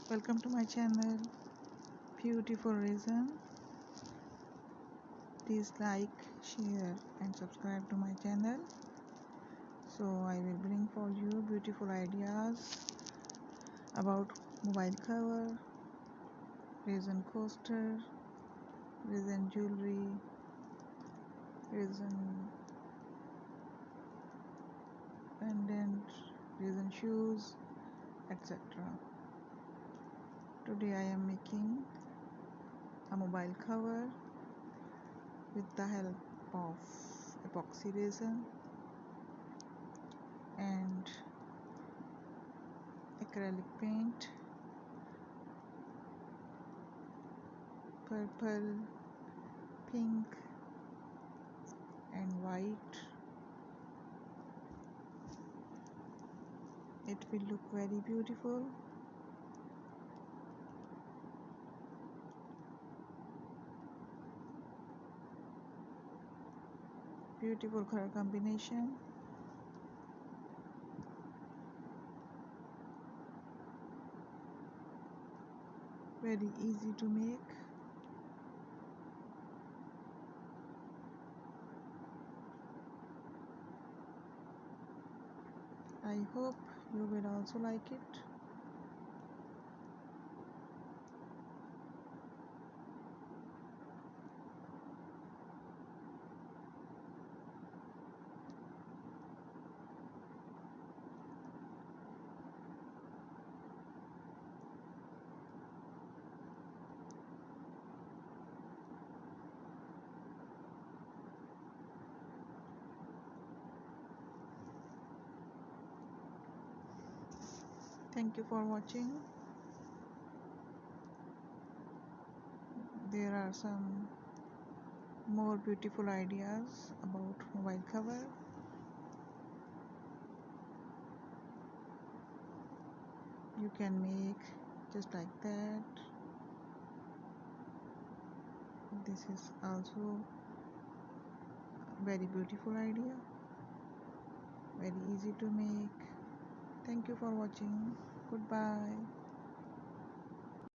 Welcome to my channel, Beautiful Resin. Please like, share and subscribe to my channel. So I will bring for you beautiful ideas about mobile cover, resin coaster, resin jewelry, resin pendant, resin shoes, etc. Today I am making a mobile cover with the help of epoxy resin and acrylic paint, purple, pink and white. It will look very beautiful. Beautiful color combination. Very easy to make. I hope you will also like it. Thank you for watching. There are some more beautiful ideas about mobile cover. You can make just like that. This is also very beautiful idea, very easy to make. Thank you for watching. Goodbye.